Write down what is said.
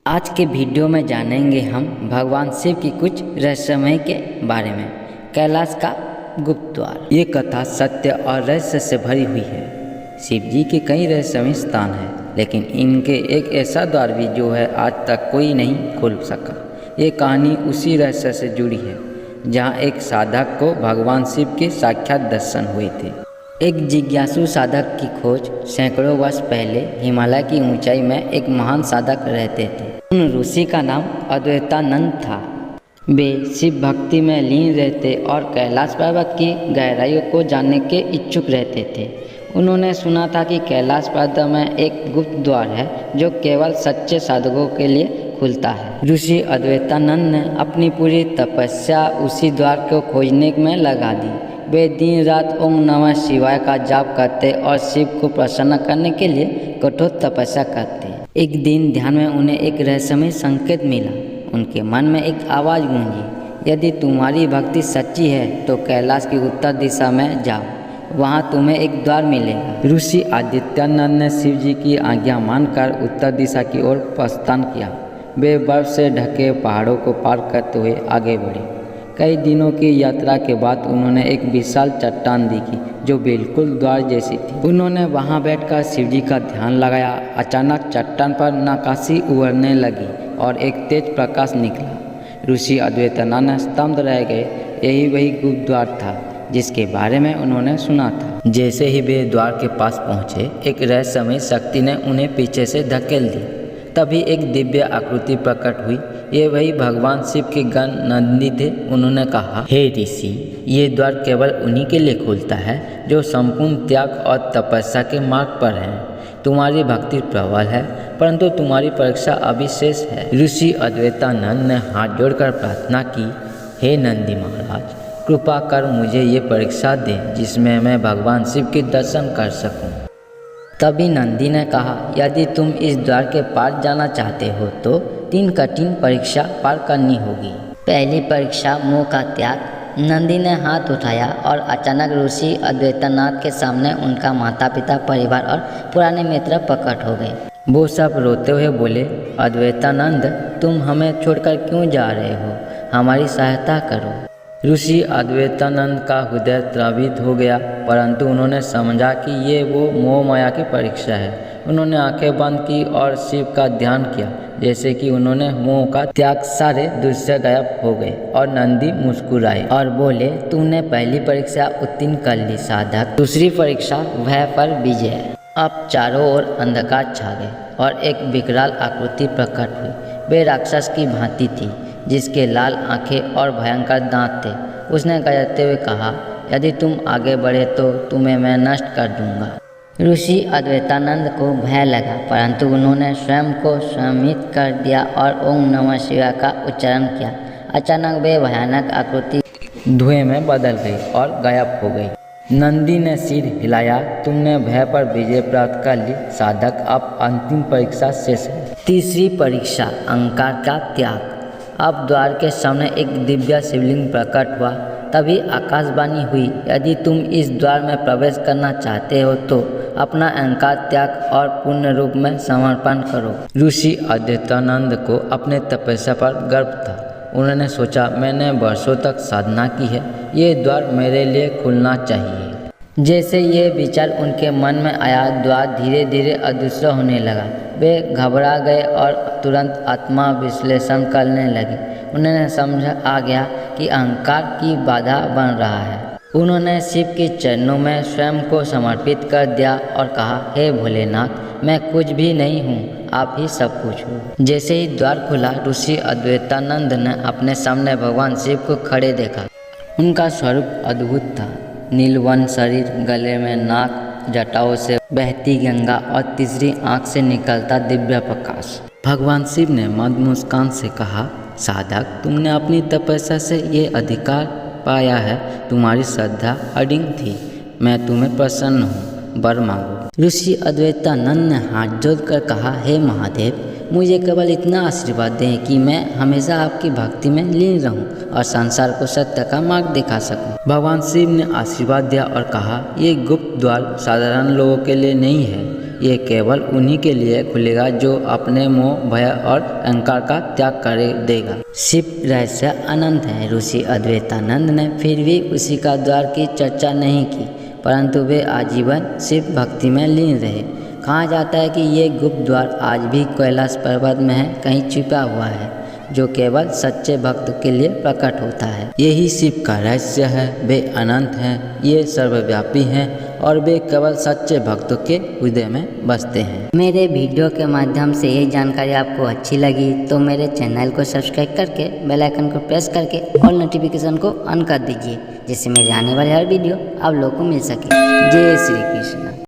आज के वीडियो में जानेंगे हम भगवान शिव की कुछ रहस्यमय के बारे में। कैलाश का गुप्त द्वार। ये कथा सत्य और रहस्य से भरी हुई है। शिव जी के कई रहस्यमय स्थान हैं, लेकिन इनके एक ऐसा द्वार भी जो है आज तक कोई नहीं खोल सका। ये कहानी उसी रहस्य से जुड़ी है जहाँ एक साधक को भगवान शिव के साक्षात दर्शन हुए थे। एक जिज्ञासु साधक की खोज सैकड़ों वर्ष पहले हिमालय की ऊंचाई में एक महान साधक रहते थे। उन ऋषि का नाम अद्वैतानंद था। वे शिव भक्ति में लीन रहते और कैलाश पर्वत की गहराइयों को जानने के इच्छुक रहते थे। उन्होंने सुना था कि कैलाश पर्वत में एक गुप्त द्वार है जो केवल सच्चे साधकों के लिए खुलता है। ऋषि अद्वैतानंद ने अपनी पूरी तपस्या उसी द्वार को खोजने में लगा दी। वे दिन रात ओम नमः शिवाय का जाप करते और शिव को प्रसन्न करने के लिए कठोर तपस्या करते। एक दिन ध्यान में उन्हें एक रहस्यमय संकेत मिला। उनके मन में एक आवाज़ गूंजी, यदि तुम्हारी भक्ति सच्ची है तो कैलाश की उत्तर दिशा में जाओ, वहाँ तुम्हें एक द्वार मिलेगा। ऋषि आदित्यानंद ने शिव जी की आज्ञा मानकर उत्तर दिशा की ओर प्रस्थान किया। वे बर्फ से ढके पहाड़ों को पार करते हुए आगे बढ़े। कई दिनों की यात्रा के बाद उन्होंने एक विशाल चट्टान देखी जो बिल्कुल द्वार जैसी थी। उन्होंने वहां बैठकर शिव जी का ध्यान लगाया। अचानक चट्टान पर नक्काशी उभरने लगी और एक तेज प्रकाश निकला। ऋषि अद्वैतानंद स्तब्ध रह गए। यही वही गुप्त द्वार था जिसके बारे में उन्होंने सुना था। जैसे ही वे द्वार के पास पहुंचे, एक रहस्यमय शक्ति ने उन्हें पीछे से धकेल दी। तभी एक दिव्य आकृति प्रकट हुई। ये वही भगवान शिव के गण नंदी थे। उन्होंने कहा, हे ऋषि, ये द्वार केवल उन्हीं के लिए खुलता है जो संपूर्ण त्याग और तपस्या के मार्ग पर हैं। तुम्हारी भक्ति प्रबल है, परंतु तुम्हारी परीक्षा अभी शेष है। ऋषि अद्वैतानंद ने हाथ जोड़कर प्रार्थना की, हे नंदी महाराज, कृपा कर मुझे ये परीक्षा दें जिसमें मैं भगवान शिव के दर्शन कर सकूं। तभी नंदी ने कहा, यदि तुम इस द्वार के पार जाना चाहते हो तो 3 कठिन परीक्षा पार करनी होगी। पहली परीक्षा मोह का त्याग। नंदी ने हाथ उठाया और अचानक ऋषि अद्वैतानंद के सामने उनका माता पिता, परिवार और पुराने मित्र प्रकट हो गए। वो सब रोते हुए बोले, अद्वैतानंद, तुम हमें छोड़कर क्यों जा रहे हो? हमारी सहायता करो। ऋषि अद्वैतानंद का हृदय द्रवित हो गया, परंतु उन्होंने समझा कि ये वो मोह माया की परीक्षा है। उन्होंने आंखें बंद की और शिव का ध्यान किया। जैसे कि उन्होंने मोह का त्याग, सारे दृश्य गायब हो गए और नंदी मुस्कुराए और बोले, तुमने पहली परीक्षा उत्तीर्ण कर ली साधक। दूसरी परीक्षा भय पर विजय। अब चारों ओर अंधकार छा गए और एक विकराल आकृति प्रकट हुई। वे राक्षस की भांति थी जिसके लाल आंखें और भयंकर दांत थे। उसने गरजते हुए कहा, यदि तुम आगे बढ़े तो तुम्हें मैं नष्ट कर दूंगा। ऋषि अद्वैतानंद को भय लगा, परंतु उन्होंने स्वयं को संयमित कर दिया और ओम नमः शिवाय का उच्चारण किया। अचानक वे भयानक आकृति धुएं में बदल गई और गायब हो गई। नंदी ने सिर हिलाया, तुमने भय पर विजय प्राप्त कर ली साधक। अब अंतिम परीक्षा शेष है। तीसरी परीक्षा अहंकार का त्याग। अब द्वार के सामने एक दिव्य शिवलिंग प्रकट हुआ। तभी आकाशवाणी हुई, यदि तुम इस द्वार में प्रवेश करना चाहते हो तो अपना अहंकार त्याग और पूर्ण रूप में समर्पण करो। ऋषि अद्वैतानंद को अपने तपस्या पर गर्व था। उन्होंने सोचा, मैंने वर्षों तक साधना की है, ये द्वार मेरे लिए खुलना चाहिए। जैसे ये विचार उनके मन में आया, द्वार धीरे धीरे अदृश्य होने लगा। वे घबरा गए और तुरंत आत्मा विश्लेषण करने लगे। उन्हें समझ आ गया कि अहंकार की बाधा बन रहा है। उन्होंने शिव के चरणों में स्वयं को समर्पित कर दिया और कहा, हे भोलेनाथ, मैं कुछ भी नहीं हूँ, आप ही सब कुछ हो। जैसे ही द्वार खुला, ऋषि अद्वैतानंद ने अपने सामने भगवान शिव को खड़े देखा। उनका स्वरूप अद्भुत था। नीलवन शरीर, गले में नाग, जटाओं से बहती गंगा और तीसरी आंख से निकलता दिव्य प्रकाश। भगवान शिव ने मद मुस्कान से कहा, साधक, तुमने अपनी तपस्या से ये अधिकार पाया है। तुम्हारी श्रद्धा अडिग थी। मैं तुम्हें प्रसन्न हूँ, वर मांगो। ऋषि अद्वैतानंद ने हाथ जोड़कर कहा, हे महादेव, मुझे केवल इतना आशीर्वाद दें कि मैं हमेशा आपकी भक्ति में लीन रहूं और संसार को सत्य का मार्ग दिखा सकूं। भगवान शिव ने आशीर्वाद दिया और कहा, ये गुप्त द्वार साधारण लोगों के लिए नहीं है। ये केवल उन्हीं के लिए खुलेगा जो अपने मोह, भय और अहंकार का त्याग कर देगा। शिव रहस्य अनंत है। ऋषि अद्वैतानंद ने फिर भी उसी का द्वार की चर्चा नहीं की, परंतु वे आजीवन शिव भक्ति में लीन रहे। कहा जाता है कि ये गुप्त द्वार आज भी कैलाश पर्वत में है, कहीं छिपा हुआ है, जो केवल सच्चे भक्त के लिए प्रकट होता है। यही शिव का रहस्य है। वे अनंत हैं, ये सर्वव्यापी हैं और वे केवल सच्चे भक्तों के हृदय में बसते हैं। मेरे वीडियो के माध्यम से ये जानकारी आपको अच्छी लगी तो मेरे चैनल को सब्सक्राइब करके बेल आइकन को प्रेस करके ऑल नोटिफिकेशन को ऑन कर दीजिए, जिससे मेरे आने वाले हर वीडियो आप लोगों को मिल सके। जय श्री कृष्ण।